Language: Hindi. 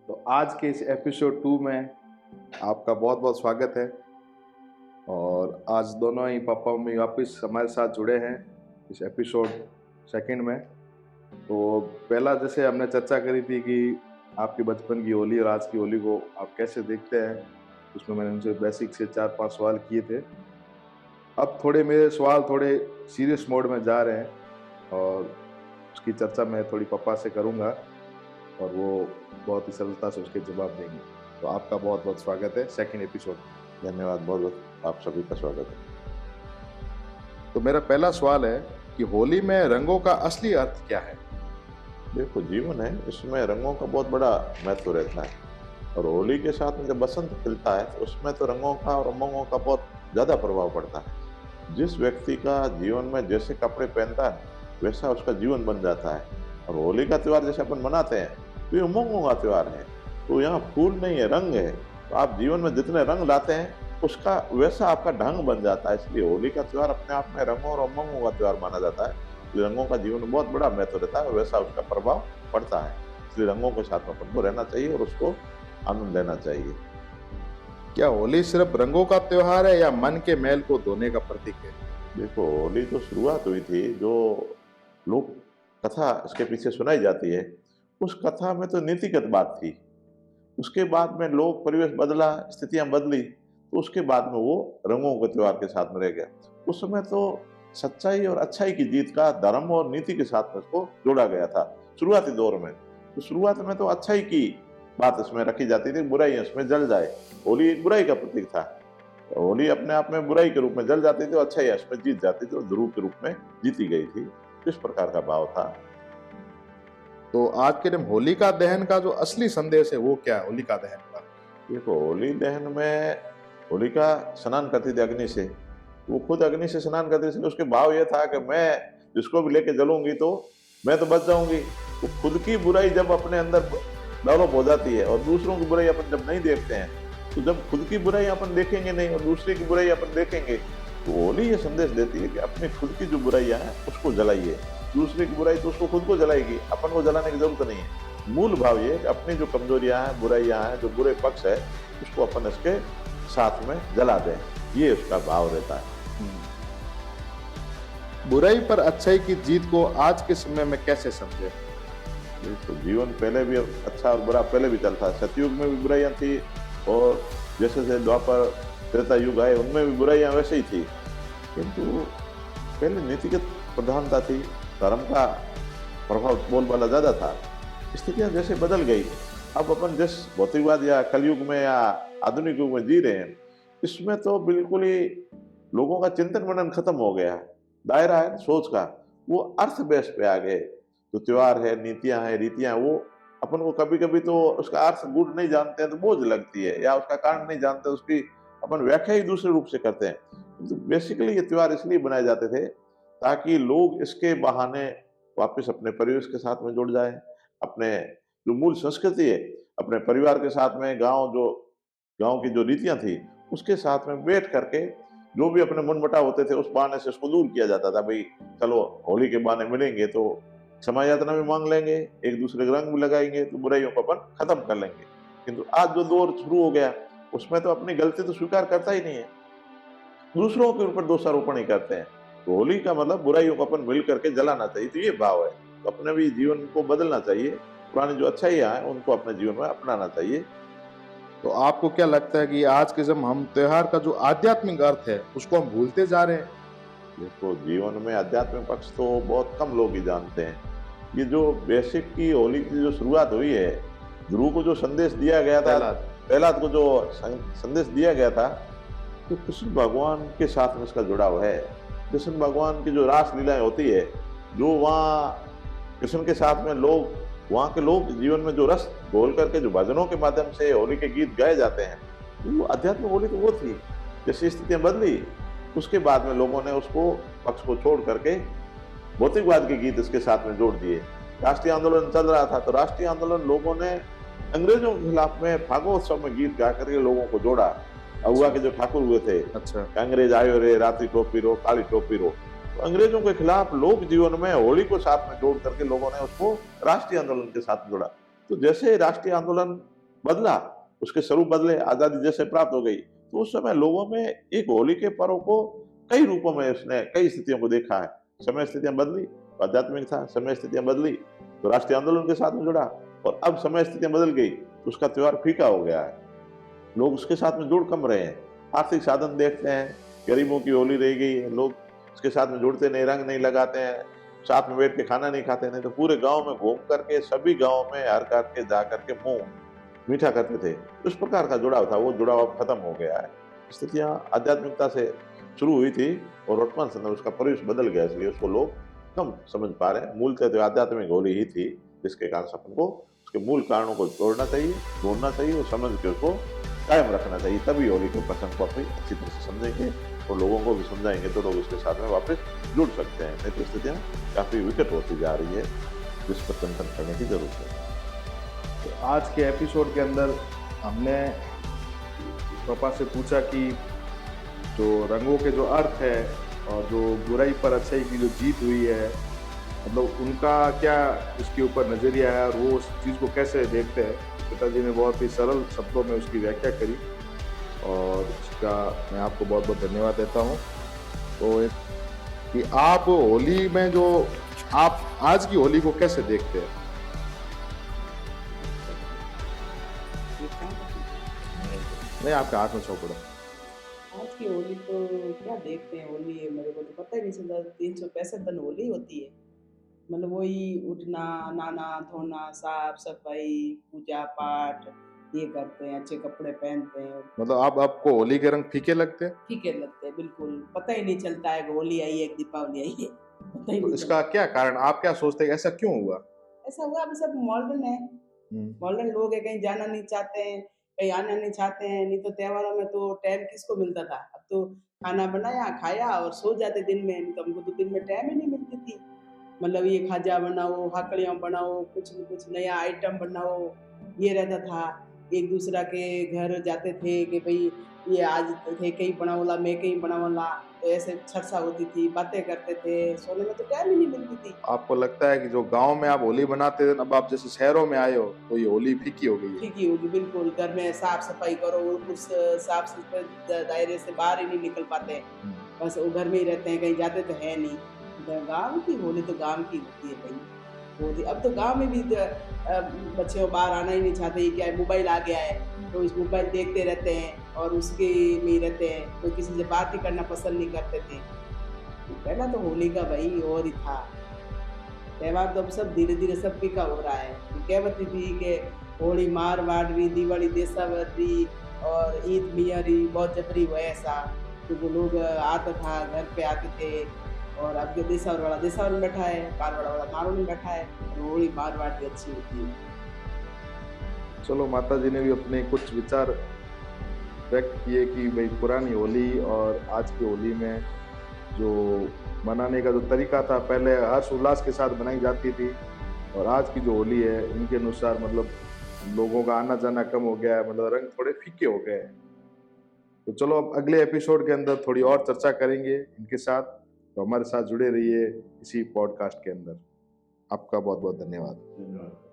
तो आज के इस एपिसोड 2 में आपका बहुत बहुत स्वागत है। और आज दोनों ही पापा मम्मी वापस हमारे साथ जुड़े हैं इस एपिसोड सेकंड में। तो पहला जैसे हमने चर्चा करी थी कि आपके बचपन की होली और आज की होली को आप कैसे देखते हैं, उसमें मैंने उनसे बेसिक से 4-5 सवाल किए थे। अब थोड़े मेरे सवाल थोड़े सीरियस मोड में जा रहे हैं और उसकी चर्चा मैं थोड़ी पापा से करूँगा और वो बहुत ही सरलता से उसके जवाब देंगे। तो आपका बहुत बहुत स्वागत है सेकंड एपिसोड में। धन्यवाद, बहुत बहुत आप सभी का स्वागत है। तो मेरा पहला सवाल है कि होली में रंगों का असली अर्थ क्या है? देखो, जीवन है, इसमें रंगों का बहुत बड़ा महत्व रहता है और होली के साथ में जब बसंत खिलता है तो उसमें तो रंगों का और उमंगों का बहुत ज़्यादा प्रभाव पड़ता है। जिस व्यक्ति का जीवन में जैसे कपड़े पहनता है वैसा उसका जीवन बन जाता है। और होली का त्यौहार जैसे अपन मनाते हैं तो ये उमंगों का त्यौहार है। तो यहाँ फूल नहीं है, रंग है। तो आप जीवन में जितने रंग लाते हैं उसका वैसा आपका ढंग बन जाता है। इसलिए होली का त्यौहार अपने आप में रंगों और उमंगों का त्यौहार माना जाता है। इसलिए रंगों का जीवन में बहुत बड़ा महत्व रहता है और वैसा उसका प्रभाव पड़ता है। इसलिए रंगों के साथ में अपन को रहना चाहिए और उसको आनंद लेना चाहिए। क्या होली सिर्फ रंगों का त्योहार है या मन के मैल को धोने का प्रतीक है? देखो, होली तो शुरुआत हुई थी, जो लोक कथा इसके पीछे सुनाई जाती है, उस कथा में तो नीतिगत बात थी। उसके बाद में लोग परिवेश बदला, स्थितियां बदली, तो उसके बाद में वो रंगों के त्योहार के साथ में रह गया। उस समय तो सच्चाई और अच्छाई की जीत का धर्म और नीति के साथ में उसको जोड़ा गया था शुरुआती दौर में। तो शुरुआत में तो अच्छाई की बात इसमें रखी जाती थी, बुराई इसमें जल जाए। होली एक बुराई का प्रतीक था। होली अपने आप में बुराई के रूप में जल जाती थी और अच्छाई इसमें जीत जाती थी और ध्रुव के रूप में जीती गई थी। इस प्रकार का भाव था। तो आज के दिन होलिका दहन का जो असली संदेश है वो क्या है होलिका दहन का? देखो, होली दहन में होलिका स्नान करती थी अग्नि से। वो खुद अग्नि से स्नान करती थी, इसलिए उसके भाव ये था कि मैं जिसको भी लेके जलूंगी तो मैं तो बच जाऊंगी। तो खुद की बुराई जब अपने अंदर डेवलप हो जाती है और दूसरों की बुराई अपन जब नहीं देखते हैं, तो जब खुद की बुराई अपन देखेंगे नहीं और दूसरे की बुराई अपन देखेंगे, तो होली ये संदेश देती है कि अपनी खुद की जो बुराइयां हैं उसको जलाइए। दूसरे की बुराई तो उसको खुद को जलाएगी, अपन को जलाने की जरूरत नहीं है। मूल भाव ये कि अपनी जो कमजोरियां हैं, बुराइयां हैं, जो बुरे पक्ष है, उसको अपन इसके साथ में जला दें। ये उसका भाव रहता है। बुराई पर अच्छाई की जीत को आज के समय में कैसे समझे? तो जीवन पहले भी अच्छा और बुरा पहले भी चलता है। सतयुग में भी बुराइयां थी और जैसे जैसे द्वापर त्रेता युग आए उनमें भी बुराइयां वैसे ही थी, किंतु पहले नीतिगत प्रधानता थी, धर्म का प्रभाव बोलबाला ज्यादा था। स्थितियां जैसे बदल गई, अब अपन जिस भौतिकवाद या कलयुग में या आधुनिक युग में जी रहे हैं, इसमें तो बिल्कुल ही लोगों का चिंतन मनन खत्म हो गया है। दायरा है सोच का, वो अर्थ बेस पे आ गए। जो त्योहार है, नीतियां हैं, रीतियां, वो अपन को कभी कभी तो उसका अर्थ गुण नहीं जानते हैं तो बोझ लगती है, या उसका कारण नहीं जानते, उसकी अपन व्याख्या ही दूसरे रूप से करते हैं। तो बेसिकली ये त्योहार इसलिए बनाए जाते थे ताकि लोग इसके बहाने वापस अपने परिवेश के साथ में जुड़ जाए, अपने जो मूल संस्कृति है, अपने परिवार के साथ में, गांव की जो रीतियां थी उसके साथ में बैठ करके जो भी अपने मनमुटाव होते थे उस बहाने से उसको दूर किया जाता था। भाई चलो होली के बहाने मिलेंगे तो क्षमा यातना भी मांग लेंगे, एक दूसरे के रंग भी लगाएंगे, तो बुराइयों को अपन खत्म कर लेंगे। किंतु आज जो दौर शुरू हो गया उसमें तो अपनी गलती तो स्वीकार करता ही नहीं है, दूसरों के ऊपर दोषारोपण ही करते हैं। तो होली का मतलब बुराइयों को अपन मिल करके जलाना चाहिए, तो ये भाव है। तो अपने भी जीवन को बदलना चाहिए, पुरानी जो अच्छाइयां हैं उनको अपने जीवन में अपनाना चाहिए। तो आपको क्या लगता है कि आज के जब हम त्योहार का जो आध्यात्मिक अर्थ है उसको हम भूलते जा रहे हैं? देखो, जीवन में आध्यात्मिक पक्ष तो बहुत कम लोग ही जानते हैं। ये जो बेसिक की होली की जो शुरुआत हुई है, ध्रुव को जो संदेश दिया गया था, प्रहलाद। प्रहलाद को जो संदेश दिया गया था, तो कृष्ण भगवान के साथ में इसका जुड़ाव है। कृष्ण भगवान की जो रास लीलाएं होती है, जो वहाँ कृष्ण के साथ में लोग, वहाँ के लोग जीवन में जो रस घोल करके जो भजनों के माध्यम से होली के गीत गाए जाते हैं, तो वो आध्यात्मिक होली तो वो थी। जैसी स्थितियां बदली उसके बाद में लोगों ने उसको पक्ष को छोड़ करके भौतिकवाद के गीत इसके साथ में जोड़ दिए। राष्ट्रीय आंदोलन चल रहा था, तो राष्ट्रीय आंदोलन लोगों ने अंग्रेजों के खिलाफ में फागोत्सव में गीत गा करके लोगों को जोड़ा। अहुआ के जो ठाकुर हुए थे, अच्छा। अंग्रेज आयो रे, राती टोपी रो, काली टोपी रो, तो अंग्रेजों के खिलाफ लोक जीवन में होली को साथ में जोड़ करके लोगों ने उसको राष्ट्रीय आंदोलन के साथ जोड़ा। तो जैसे राष्ट्रीय आंदोलन बदला, उसके स्वरूप बदले, आजादी जैसे प्राप्त हो गई, तो उस समय लोगों में एक होली के पर्व को कई रूपों में उसने कई स्थितियों को देखा है। समय स्थितियां बदली, आध्यात्मिक था, समय स्थितियां बदली तो राष्ट्रीय आंदोलन के साथ में जुड़ा, और अब समय स्थितियां बदल गई तो उसका त्योहार फीका हो गया है, लोग उसके साथ में जुड़ कम रहे हैं। आर्थिक साधन देखते हैं, गरीबों की होली रह गई है, लोग उसके साथ में जुड़ते नहीं, रंग नहीं लगाते हैं, साथ में बैठ के खाना नहीं खाते, नहीं तो पूरे गांव में घूम करके सभी गांव में हर करके जा करके मुंह मीठा करते थे। उस प्रकार का जुड़ाव था, वो जुड़ाव अब खत्म हो गया है। स्थितियां आध्यात्मिकता से शुरू हुई थी और वर्तमान समय में उसका परिवेश बदल गया, इसलिए उसको लोग कम समझ पा रहे हैं। मूलतः तो आध्यात्मिक होली ही थी, जिसके कारण से अपन को उसके मूल कारणों को तोड़ना चाहिए, ढूंढना चाहिए और समझ के उसको कायम रखना चाहिए। तभी होली के प्रसंग को अपनी अच्छी तरह से समझेंगे और लोगों को भी समझाएंगे तो लोग उसके साथ में वापस जुड़ सकते हैं। नहीं तो स्थितियां काफी विकट होती जा रही है, जिस पर चिंतन करने की जरूरत है। तो आज के एपिसोड के अंदर हमने पापा से पूछा कि जो रंगों के जो अर्थ है और जो बुराई पर अच्छाई की जो जीत हुई है, मतलब उनका क्या उसके ऊपर नज़रिया है और वो उस चीज़ को कैसे देखते हैं। पिताजी ने बहुत ही सरल शब्दों में उसकी व्याख्या करी और इसका मैं आपको बहुत बहुत धन्यवाद देता हूँ। तो कि आप होली में जो आप आज की होली को कैसे देखते हैं? नहीं, आपके हाथ में चौकड़ा। आज की होली तो क्या देखते हैं, होली है मेरे को तो पता ही नहीं चलता। 365 दिन होली होती है, मतलब वही उठना, नहाना धोना, साफ सफाई, पूजा पाठ ये करते हैं, अच्छे कपड़े पहनते हैं। मतलब आप आपको होली के रंग फीके लगते हैं? फीके लगते हैं, बिल्कुल पता ही नहीं चलता है कि होली आई है कि दीपावली आई है, पता ही तो नहीं इसका चलता। क्या कारण, आप क्या सोचते हैं, ऐसा क्यों हुआ? ऐसा हुआ, अभी सब मॉडर्न है, हम्म, मॉडर्न लोग है, कहीं जाना नहीं चाहते हैं, कहीं आना नहीं चाहते हैं। नहीं तो त्योहारों में तो टाइम किसको मिलता था, अब तो खाना बनाया खाया और सो जाते दिन में। नहीं तो हमको तो दिन में टाइम ही नहीं मिलती थी, मतलब ये खाजा बनाओ, हाकड़ियाँ बनाओ, कुछ न कुछ नया आइटम बनाओ, ये रहता था। एक दूसरा के घर जाते थे कि भई ये आज थे कहीं बनावला, मैं कहीं बनावला, तो ऐसे चर्चा होती थी, बातें करते थे, सोने में तो टाइम ही नहीं मिलती थी। आपको लगता है कि जो गांव में आप होली मनाते थे, अब आप जैसे शहरों में आए हो तो ये होली फीकी हो गई है? फीकी होगी बिल्कुल, घर में साफ-सफाई करो, उस साफ-सुथरे दायरे से बाहर ही नहीं निकल पाते हैं, हम्म, बस वो घर में ही रहते हैं, कहीं जाते तो हैं नहीं। गाँव की होली तो गाँव की होती है भई। होली अब तो गाँव में भी बच्चे बाहर आना ही नहीं चाहते, ये क्या है मोबाइल आ गया है, तो इस मोबाइल देखते रहते हैं और उसके में ही रहते हैं, कोई किसी से बात ही करना पसंद नहीं करते थे। पहला तो होली का भई और ही था। त्योहार तो अब सब धीरे-धीरे सब फीका हो रहा है। कहावत थी कि होली मारवाड़ी, दिवाली देशवाली और ईद मियारी बहुत जबरी हुआ ऐसा। तो वो लोग आता था, घर पे आते थे और अब जो देशावर में बैठा है, मारवाड़ वाला मारवाड़ में बैठा है, और होली मारवाड़ की अच्छी होती है। चलो, माता जी ने भी अपने कुछ विचार व्यक्त किए कि भाई पुरानी होली और आज की होली में जो मनाने का जो तरीका था, पहले हर्ष उल्लास के साथ मनाई जाती थी और आज की जो होली है उनके अनुसार मतलब लोगों का आना जाना कम हो गया है, मतलब रंग थोड़े फीके हो गए हैं। तो चलो, अब अगले एपिसोड के अंदर थोड़ी और चर्चा करेंगे इनके साथ। तो हमारे साथ जुड़े रहिए इसी पॉडकास्ट के अंदर। आपका बहुत बहुत धन्यवाद। धन्यवाद।